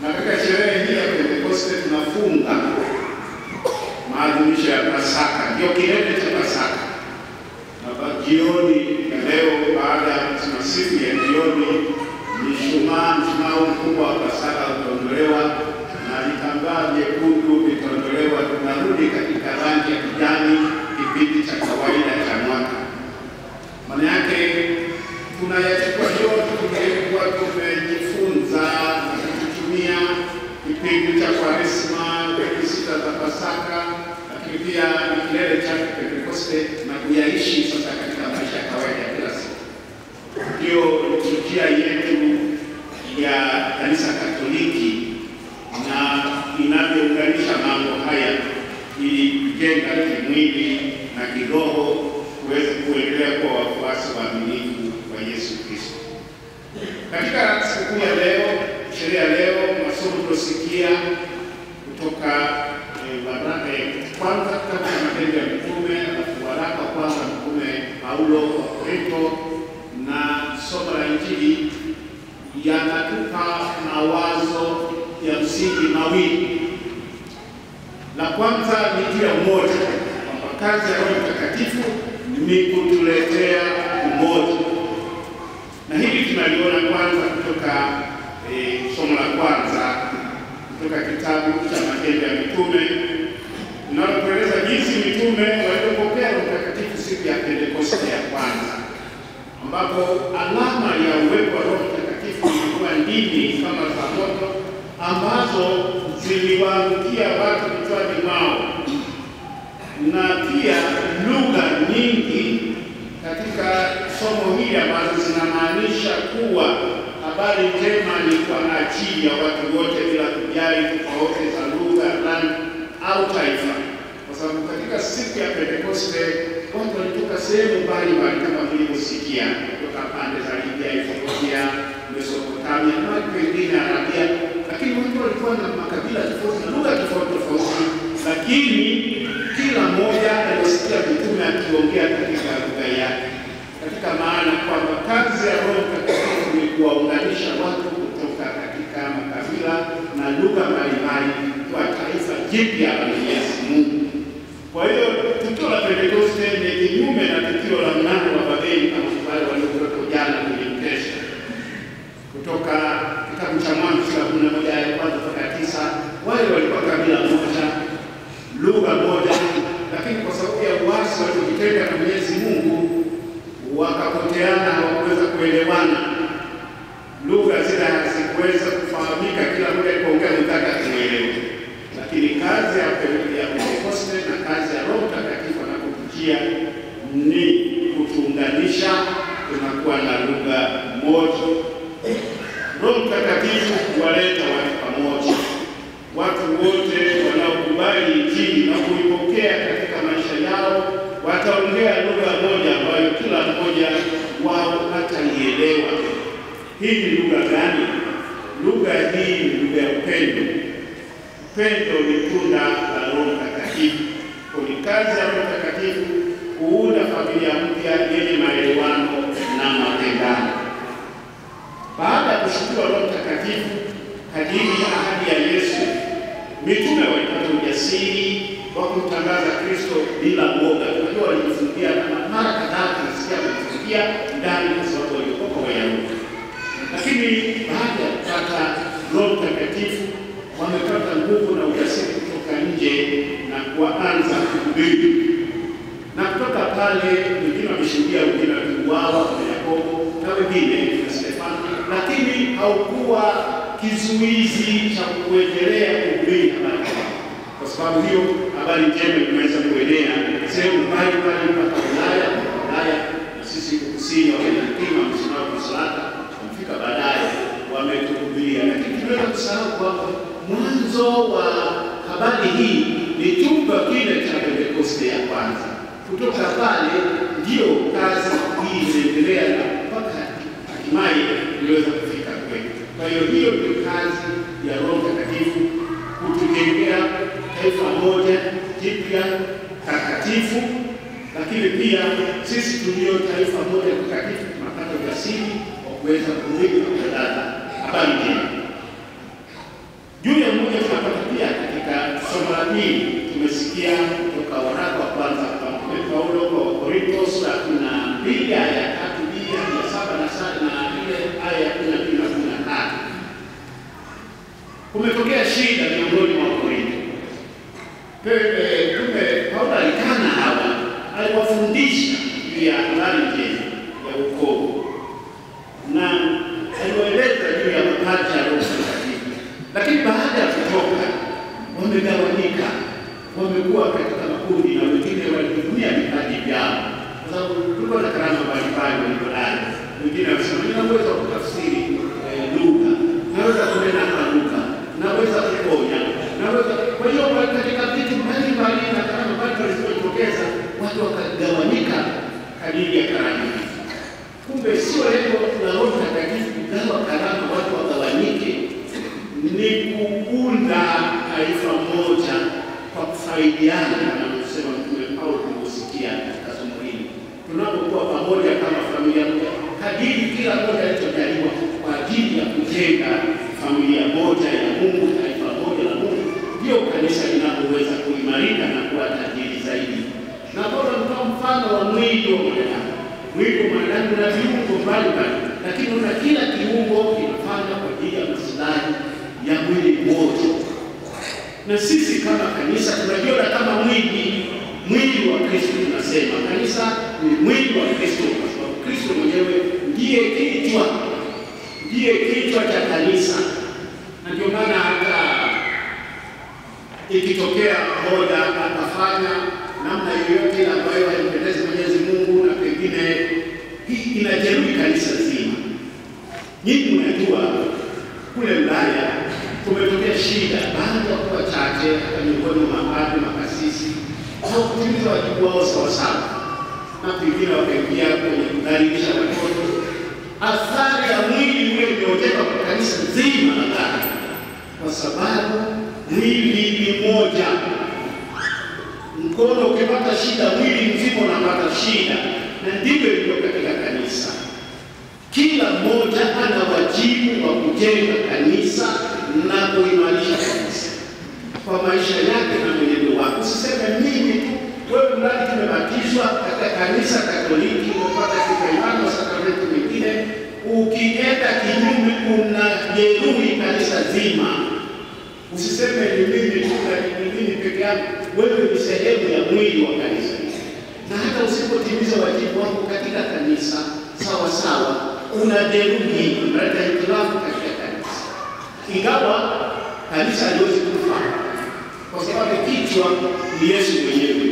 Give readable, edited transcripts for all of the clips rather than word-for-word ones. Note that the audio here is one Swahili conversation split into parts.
Na katika sherehe hii ya Pentekoste tunafunga maadhimisho ya Pasaka, ndio kilele cha Pasaka. Na jioni ya leo, baada ya masifu ya jioni, mshumaa mkubwa wa Pasaka utaondolewa na vitambaa vyekundu vitaondolewa. Tunarudi katika rangi ya kijani, kipindi cha kawaida cha mwaka. Maana yake tunayachukua yote tulikuwa tumejifunza na kutumia kipindi cha Kwaresma, wiki sita za Pasaka, lakini pia kilele cha Pentekoste, na kuyaishi sasa katika maisha ya kawaida ya kila siku. Ndio liturujia yetu ya Kanisa Katoliki na inavyounganisha mambo haya ili kujenga kimwili na kiroho kuweza kuendelea kwa wafuasi waaminifu wa Yesu Kristo. Katika siku ya leo, sherehe ya leo, masomo tulosikia kutoka waraka ya kwanza kitabu cha Matendo ya Mitume, waraka kwanza Mtume Paulo kwa Korinto, na somo la Injili yanatupa mawazo ya msingi mawili. La kwanza ni juu ya umoja, kwamba kazi ya Roho Mtakatifu ni kutuletea umoja. Na hili tunaliona kwanza kutoka somo la kwanza kutoka kitabu cha Matendo ya Mitume, linalotueleza jinsi mitume walivyopokea Roho Mtakatifu siku ya Pentekoste ya kwanza, ambapo alama ya uwepo wa Roho Mtakatifu ilikuwa ndimi kama za moto ambazo ziliwaangukia watu kichwani mwao, na pia lugha nyingi katika somo hili ambazo zinamaanisha kuwa habari njema ni kwa ajili ya watu wote bila kujali tofauti za lugha, rangi au taifa. Kwa sababu katika siku ya Pentekoste watu walitoka sehemu mbalimbali kama mlivyosikia, kutoka pande za Libya, Ethiopia, Mesopotamia na pengine Arabia, lakini watu walikuwa na makabila tofauti na lugha tofauti, lakini kila mmoja alisikia mitume akiongea katika lugha yake, katika maana kwamba kazi ya Roho Mtakatifu ni kuwaunganisha watu kutoka katika makabila na lugha mbalimbali kwa taifa jipya la Mwenyezi Mungu. Kwa hiyo tukio la Pentekoste ni kinyume na tukio la mnara wa Babeli kama wale waliokuwepo jana kwenye mkesha. Kutoka kitabu cha Mwanzo sura ya 11 aya ya 1 mpaka 9, wale walikuwa kabila moja, lugha moja, lakini kwa sababu ya uasi waliojitenga na Mwenyezi Mungu wakapoteana, hawakuweza kuelewana. Lugha zile hazikuweza kufahamika, kila mmoja alipoongea mwenzake akimuelewa. Lakini kazi ya Pentekoste na kazi ya Roho Mtakatifu anapokujia ni kutuunganisha, tunakuwa na lugha moja. Roho Mtakatifu huwaleta watu pamoja. Watu wote wanaokubali Injili na kuipokea katika maisha yao wataongea lugha moja ambayo kila mmoja wao ataielewa. Hii ni lugha gani? Lugha hii ni lugha ya upendo. Upendo ni tunda la Roho Mtakatifu. Ni kazi ya Roho Mtakatifu kuunda familia mpya yenye maelewano na mapendano. Baada ya kushukuru Roho Mtakatifu kadiri ya ahadi ya Yesu, mitume walipata ujasiri wa kumtangaza Kristo bila woga. Tunajua walijifungia, mara kadhaa tunasikia kujifungia ndani kwa sababu waliokoka Wayahudi. Lakini baada ya kupata Roho Mtakatifu wamepata nguvu na ujasiri kutoka nje na kuanza kuhubiri. Na kutoka pale wengine wameshuhudia, wengine waliuawa kama Yakobo na wengine kama Stefano, lakini haukuwa kizuizi cha kuendelea kuhubiri habari. Kwa sababu hiyo habari njema imeweza kuenea sehemu mbalimbali mpaka Ulaya, na sisi kusini wamepima msimamo wa salata, wamefika baadaye wametuhubiria. Lakini tunaweza kusahau kwamba mwanzo wa habari hii ni chumba kile cha Pentekoste ya kwanza. Kutoka pale ndio kazi hii inaendelea mpaka hatimaye iliweza kufika kwetu. Kwa hiyo ndio kazi ya Roho Mtakatifu, kutujengea taifa moja jipya takatifu, lakini pia sisi tulio taifa moja takatifu tunapata ujasiri wa kuweza kuhubiri na kutangaza habari njema. la pili tumesikia kutoka waraka wa kwanza kwa Mtume Paulo kwa Wakorintho sura ya 12 aya ya 3b hadi 7 na ile aya ya 12 na 13. Kumetokea shida miongoni mwa Wakorintho. Mtume Paulo alikana hawa, aliwafundisha juu ya habari njema ya wokovu na aliwaeleza juu ya mapaji ya Roho Mtakatifu. Lakini baada ya kutoka wamegawanyika, wamekuwa katika makundi na wengine walitumia vipaji vyao, kwa sababu tulikuwa na karama mbalimbali walipodai. Wengine wanasema ninaweza kutafsiri lugha, naweza kunena kwa lugha, naweza kuponya, naweza. Kwa hiyo katika vitu mbalimbali na karama mbalimbali zilizotokeza, watu wakagawanyika kadiri ya karama. Kumbe sio lengo la Roho Mtakatifu kugawa karama watu wagawanyike, ni kuunda taifa moja kwa kufaidiana, na anasema Mtume Paulo tuliposikia katika somo hili. Tunapokuwa pamoja kama familia moja, kadiri kila mmoja alichojaliwa kwa ajili ya kujenga familia moja ya Mungu, taifa moja la Mungu, ndio kanisa linapoweza kuimarika na kuwa tajiri zaidi. Na Paulo anatoa mfano wa mwili wa mwanadamu. Mwili wa mwanadamu una viungo mbalimbali, lakini una kila kiungo kinafanya kwa ajili ya maslahi ya mwili mmoja. Na sisi kama kanisa tunajiona kama mwili wa Kristo. Tunasema kanisa ni mwili wa Kristo kwa sababu Kristo mwenyewe ndiye kichwa cha kanisa. Na ndio maana hata ikitokea mmoja atafanya namna yoyote ambayo haimpendezi Mwenyezi Mungu na pengine hii inajeruhi kanisa zima. Nyinyi mnajua kule Ulaya kumetokea shida baada ya kuwa chache hata miongoni mwa mapadri, makasisi hawakutimiza wajibu wao sawasawa, na pengine wakaingia kwenye kudhalilisha watoto. Athari ya mwili ule umeoteka kwa kanisa zima la Ulaya, kwa sababu mwili ni moja. Mkono ukipata shida, mwili mzima unapata shida, na ndivyo ilivyo katika kanisa. Kila mmoja ana wajibu wa kujenga kanisa na kuimarisha kanisa kwa maisha yake na mwenendo wake. Usiseme mimi tu, wewe mradi tumebatizwa katika kanisa Katoliki, umepata kipaimani wa sakramenti mengine, ukienda kinyume unajeruhi kanisa zima. Usiseme ni mimi tu na ni mimi peke yangu, wewe ni sehemu ya mwili wa kanisa. Na hata usipotimiza wajibu wako katika kanisa sawa sawa, unajeruhi, unaleta hitilafu katika kanisa. Ingawa kanisa haliwezi kufa, kwa sababu kichwa ni Yesu mwenyewe.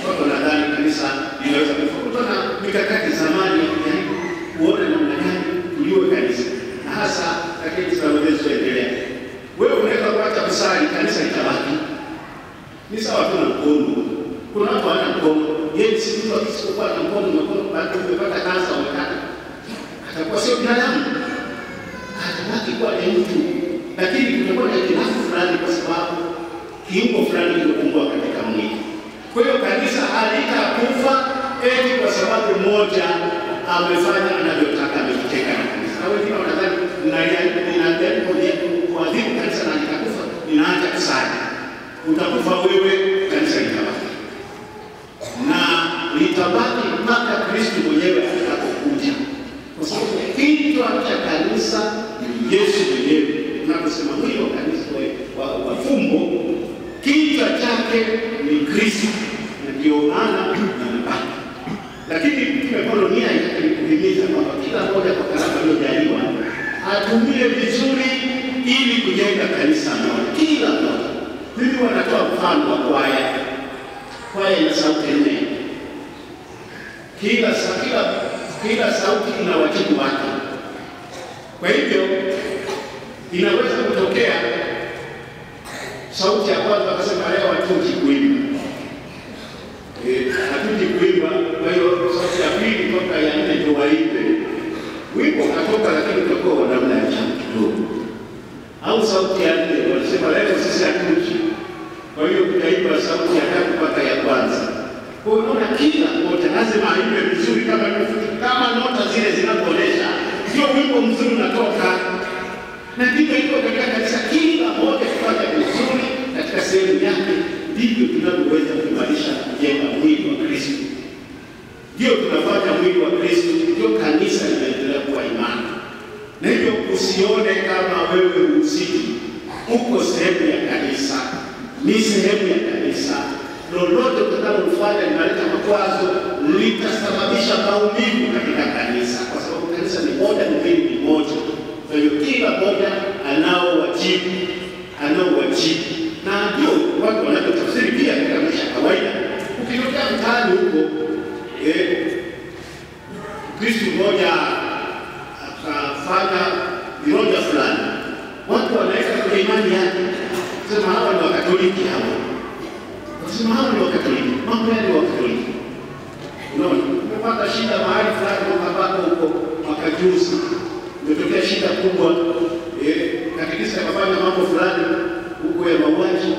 Watu nadhani kanisa linaweza kufa. Kuna mikakati zamani ya kujaribu kuona namna gani tuliwe kanisa, na hasa katika zinazoendelea. Wewe unaweza kuacha kusali, kanisa litabaki. Ni sawa tu na mkono. Kuna watu wana mkono, yeye si mtu akisikuwa na mkono baada umepata kansa umekata, atakuwa sio binadamu, atabaki kuwa ni mtu. Lakini kutakuwa na hitilafu fulani kwa sababu kiungo fulani kimepungua katika mwili. Kwa hiyo kanisa halitakufa eti kwa sababu mmoja amefanya anavyotaka, amejitenga na kanisa. Na wengine wanadhani ninajaribu kuadhibu kanisa na litakufa, ninaacha kusali. Utakufa wewe, kanisa litabaki. Na litabaki mpaka Kristo mwenyewe atakapokuja. Kwa sababu kichwa cha kanisa ni Yesu mwenyewe. Tunaposema mwili wa kanisa wa fumbo, kichwa chake ni Kristo, na ndio maana anabaki. Lakini Mtume Paulo nia yake ni kuhimiza kwamba kila mmoja kwa karama aliyojaliwa atumie vizuri ili kujenga kanisa moja. Kila mmoja. Mimi wanatoa mfano wa kwaya. Kwaya ina sauti nne. Kila sauti ina wajibu wake. Kwa hivyo inaweza kutokea sauti ya kwanza akasema leo hatuji kuimba. Hatuji kuimba, kwa hiyo sauti ya pili toka ya nne ndio waimbe. Wimbo katoka lakini utakuwa wa namna ya chini kidogo. Au sauti ya nne wanasema leo sisi hatuji. Kwa hiyo tutaimba sauti ya tatu mpaka ya kwanza. Kwa hiyo unaona kila mmoja lazima aimbe vizuri kama nota zile zinapoonyesha sio wimbo mzuri unatoka. Na ndivyo iko katika kanisa, kila mmoja kufanya vizuri katika sehemu yake usione kama wewe husiki. Uko sehemu ya kanisa, ni sehemu ya kanisa. Lolote utakalofanya linaleta makwazo, litasababisha maumivu katika kanisa, kwa sababu kanisa ni moja, ni mbili, ni moja. Kwa hiyo kila mmoja anao wajibu, na ndio watu wanatafsiri pia katika maisha ya kawaida. Ukitokea mtaani huko, Kristo mmoja akafanya viroja fulani, watu wanaweka kwenye imani yake, sema hawa ni Wakatoliki, wasema hawa ni Wakatoliki, mambo yale ni Wakatoliki. Unaona, umepata shida mahali fulani, ukapata huko mwaka juzi, umetokea shida kubwa, katekista akafanya mambo fulani huko ya mauaji,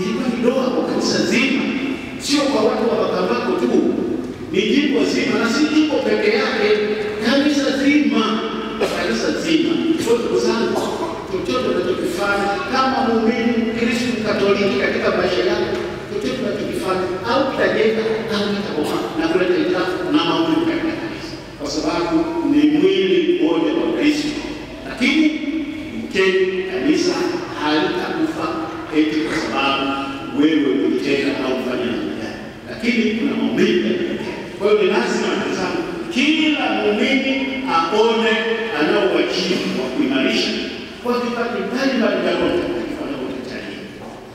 ilikuwa ni doa kwa kanisa zima, sio kwa watu wa Makambako tu, ni jimbo zima, na si jimbo peke yake, kanisa zima. Ndugu zangu, chochote tunachokifanya kama muumini Kristo Mkatoliki katika maisha yako, chochote tunachokifanya au kitajenga au kitabomoa na kuleta hitilafu na maumivu katika kanisa, kwa sababu ni mwili mmoja wa Kristo. Lakini mkeni, kanisa halitakufa eti kwa sababu wewe ulitenda au kufanya namna gani, lakini kuna maumivu yanatokea. Kwa hiyo ni lazima tazama, kila muumini aone anao wajibu wa kuimarisha kwa vipaji mbalimbali vya Roho Mtakatifu anapotujalia.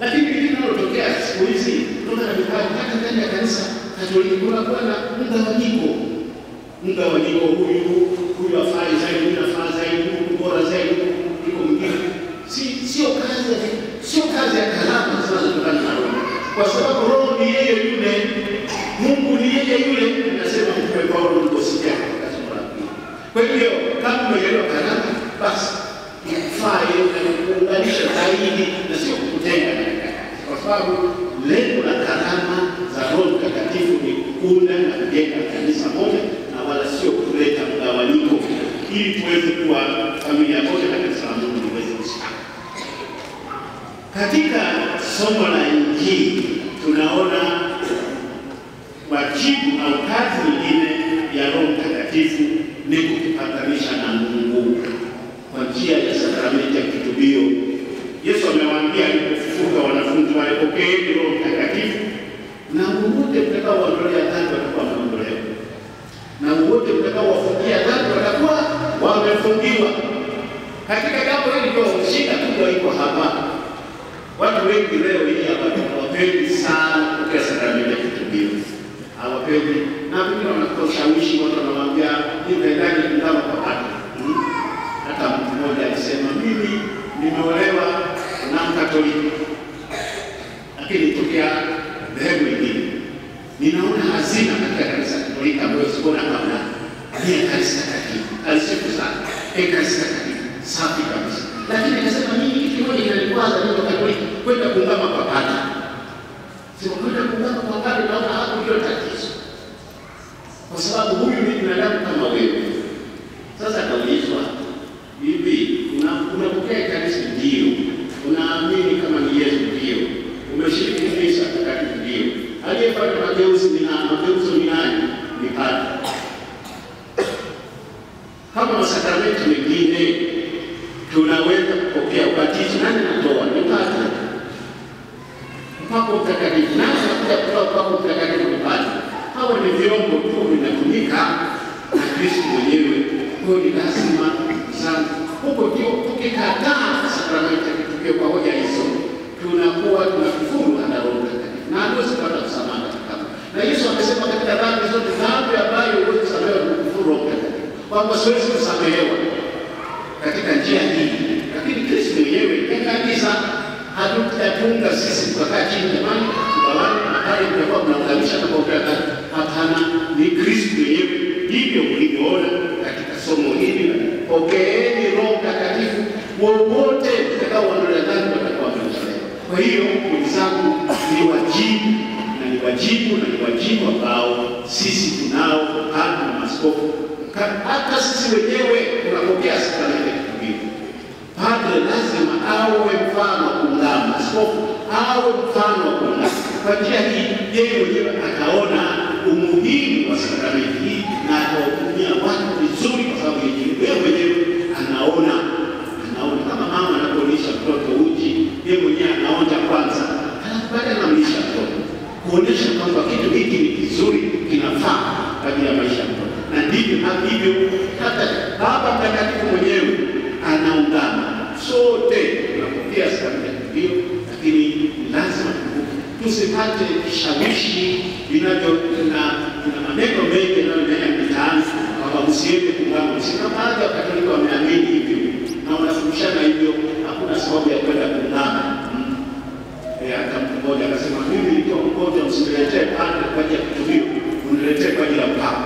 Lakini hili linalotokea siku hizi kutoka na vipaji hata ndani ya kanisa Katoliki, kunakuwa na mgawanyiko, huyu afai zaidi, huyu afai zaidi, huyu bora zaidi, huyu mwingine. Sio kazi ya karama zinazotokana na Roho, kwa sababu Roho ni yeye yule, Mungu ni yeye yule. Nasema Mtume Paulo aliposikia katika somo la pili. Kwa hiyo kama umeelewa karama, basi ifai na kuunganisha zaidi na sio kukutenga, kwa sababu lengo la karama za Roho Mtakatifu ni kuunda na kujenga kanisa moja, na wala sio kuleta mgawanyiko, ili tuweze kuwa familia moja na kanisa la Mungu liweze kusimama. Katika somo la Injili tunaona wajibu au kazi nyingine ya Roho Mtakatifu ni kutupatanisha na Mungu kwa njia ya sakramenti ya kitubio. Yesu amewaambia alipofufuka wanafunzi wake, pokeeni Roho Mtakatifu, na wote mtakaowaondolea dhambi watakuwa wameondolewa, na wote mtakaowafungia dhambi watakuwa wamefungiwa. Katika jambo hili ndio shida kubwa iko hapa. Watu wengi leo hii hawapendi sana kupokea sakramenti ya kitubio, hawapendi, na wengine wanakoshawishi watu, wanamwambia nitaendaje kungama kwa haki. Hata mtu mmoja alisema, mimi nimeolewa na Mkatoliki, lakini tokea dhehebu lingine ninaona hazina katika kanisa Katoliki ambayo sikuona kabla. Ni kanisa takatifu, alisifu sana, kanisa takatifu safi kabisa. Lakini akasema mimi kitu kimoja kinanikwaza mimi Katoliki, kwenda kungama kwa padri. Sio kwenda kungama kwa padri, naona hapo ndio tatizo, kwa sababu huyu ni binadamu kama wewe. Sasa kaulizwa hivi, unapokea kanisa ndio, unaamini kama ni Yesu ndio, umeshiriki kanisa takatifu ndio, aliyefanya mageuzi ni nani? Ni padri. Kama masakramenti mengine tunaweza kupokea ubatizo, nani anatoa? Ni padri. Upako Mtakatifu, nani anakuja kutoa upako Mtakatifu? Ni padri. Hawa ni vyombo tu vinatumika na Kristo mwenyewe. Kwa hiyo ni lazima sana huko ndio tukikataa sakramenti ya kitubio kwa hoja hizo, tunakuwa tunakufuru na Roho Mtakatifu, na ndio sipata msamaha katika. Na Yesu amesema katika dhambi zote, dhambi ambayo huwezi kusamehewa ni kufuru Roho Mtakatifu, kwamba siwezi kusamehewa katika njia hii. Lakini Kristo mwenyewe kanisa hatutatunga sisi tukakaa chini, jamani tugawane mahali mtakuwa mnaunganisha na kuokoa dhambi. Hapana, ni Kristo mwenyewe. Hivyo mlivyoona katika somo hili, pokeeni Roho Mtakatifu, wowote mtakaoondolea dhambi watakuwa wameokolewa. Kwa hiyo ndugu zangu, ni wajibu ambao sisi tunao hata na maaskofu, hata sisi wenyewe tunapokea sakramenti ya kitubio. Padre lazima awe mfano wa kuungama, askofu awe mfano wa kuungama. Kwa njia hii yeye mwenyewe ataona umuhimu wa sakramenti hii na atawahudumia watu vizuri, kwa sababu yeye mwenyewe anaona kuonesha kwamba kitu hiki ni kizuri, kinafaa kwa ajili ya maisha ya mtoto. Na ndivyo hata Baba Mtakatifu mwenyewe anaungana. Sote tunapokea sakramenti ya kitubio, lakini lazima tusipate vishawishi kuna maneno mengi yanayoenea mitaani kwamba msiende kuungana. Kama baadhi ya Wakatoliki wameamini hivyo na wanafundishana hivyo, hakuna sababu ya kwenda kuungana. Hata mtu mmoja akasema, mimi nikiwa mgonjwa msiniletee padre kwa ajili ya kitubio, uniletee kwa ajili ya Papa.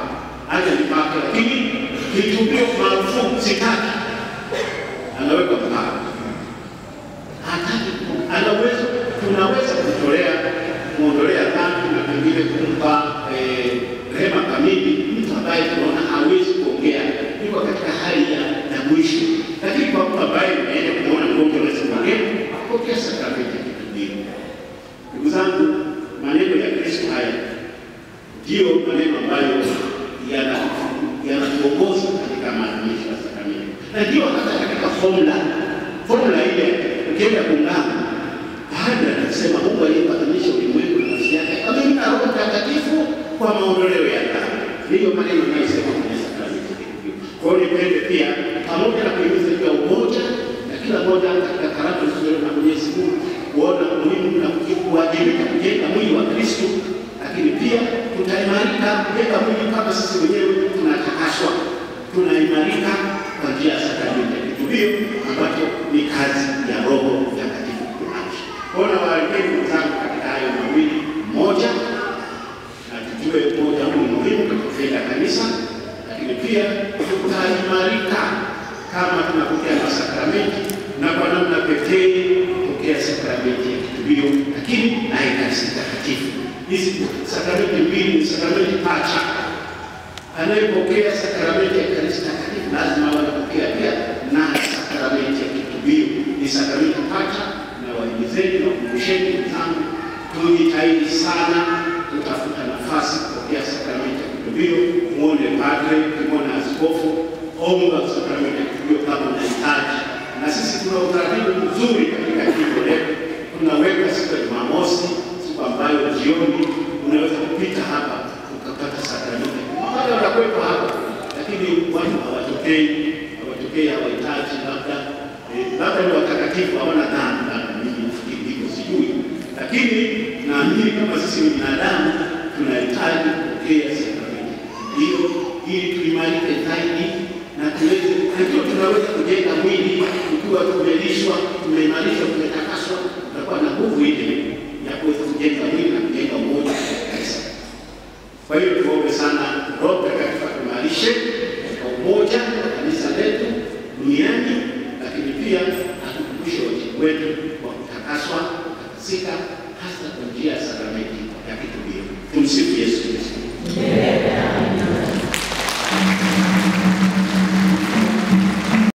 Aje nipake, lakini kitubio marufuku, sitaki. Anaweka Papa. Hataki, tunaweza kumwondolea dhambi na pengine kumpa rehema kamili mtu ambaye tunaona hawezi kuongea, yuko katika hali ya mwisho. Lakini kwa mtu ambaye anaenda kuona mgonjwa anaweza kuongea, apokea sakramenti ya kitubio. Ndugu zangu, maneno ya Kristo haya ndio maneno ambayo yanatuongoza katika maadhimisho ya sakramenti. Na ndio hata katika formula ile ukienda kuungana, baada ya kusema Mungu aliyepatanisha ulimwengu na nafsi yake amempa Roho Mtakatifu kwa maondoleo ya dhambi. Ndiyo maneno yanayosema kwenye sakramenti ya kitubio. Kwa hiyo nipende pia, pamoja na kuhimiza juu ya umoja na kila mmoja katika karama zilizotolewa na Mwenyezi Mungu, kuona umuhimu na kuwajibika kujenga mwili wa Kristo, lakini pia tutaimarika kujenga mwili kama sisi wenyewe tunatakaswa. Tunaimarika kwa njia ya sakramenti ya kitubio ambacho ni kazi ya Roho Mtakatifu kutumanisha. Kwa waalekeni wenzangu katika hayo mawili, moja na tujue moja ni muhimu katika kujenga kanisa, lakini pia tutaimarika kama tunapokea sakramenti, na kwa namna pekee kupokea sakramenti ya kitubio, lakini na Ekaristi Takatifu. Hizi sakramenti mbili ni sakramenti pacha. Anayepokea sakramenti ya Ekaristi Takatifu lazima wanapokea pia na sakramenti ya kitubio. Ni sakramenti pacha, na wahimizeni na kumbusheni wenzangu, tujitahidi sana kutafuta nafasi kupokea sakramenti ya kitubio. Muone padre, muone askofu, omba sakramenti ya kitubio kama unahitaji. Na sisi tuna utaratibu mzuri katika jimbo letu. Tunaweka siku ya Jumamosi, siku ambayo jioni unaweza kupita hapa ukapata sakramenti. Wale wanakuwepo hapa, lakini watu hawatokei, hawahitaji, labda ni watakatifu, hawana dhambi, labda mimi nafikiri hivyo, sijui. Lakini naamini kama sisi ni binadamu tunahitaji kupokea sakramenti hiyo ili tuimarike zaidi na tunaweza kujenga mwili ukiwa tumelishwa, tumeimarishwa, tumetakaswa, tutakuwa na nguvu ile ya kuweza kujenga mwili na kujenga umoja katika kanisa. Kwa hiyo tuombe sana Roho Mtakatifu atuimarishe kwa umoja wa kanisa letu duniani, lakini pia atukumbushe wajibu wetu wa kutakaswa, kutakasika, hasa kwa njia ya sakramenti ya kitubio. Tumsifu Yesu Kristo.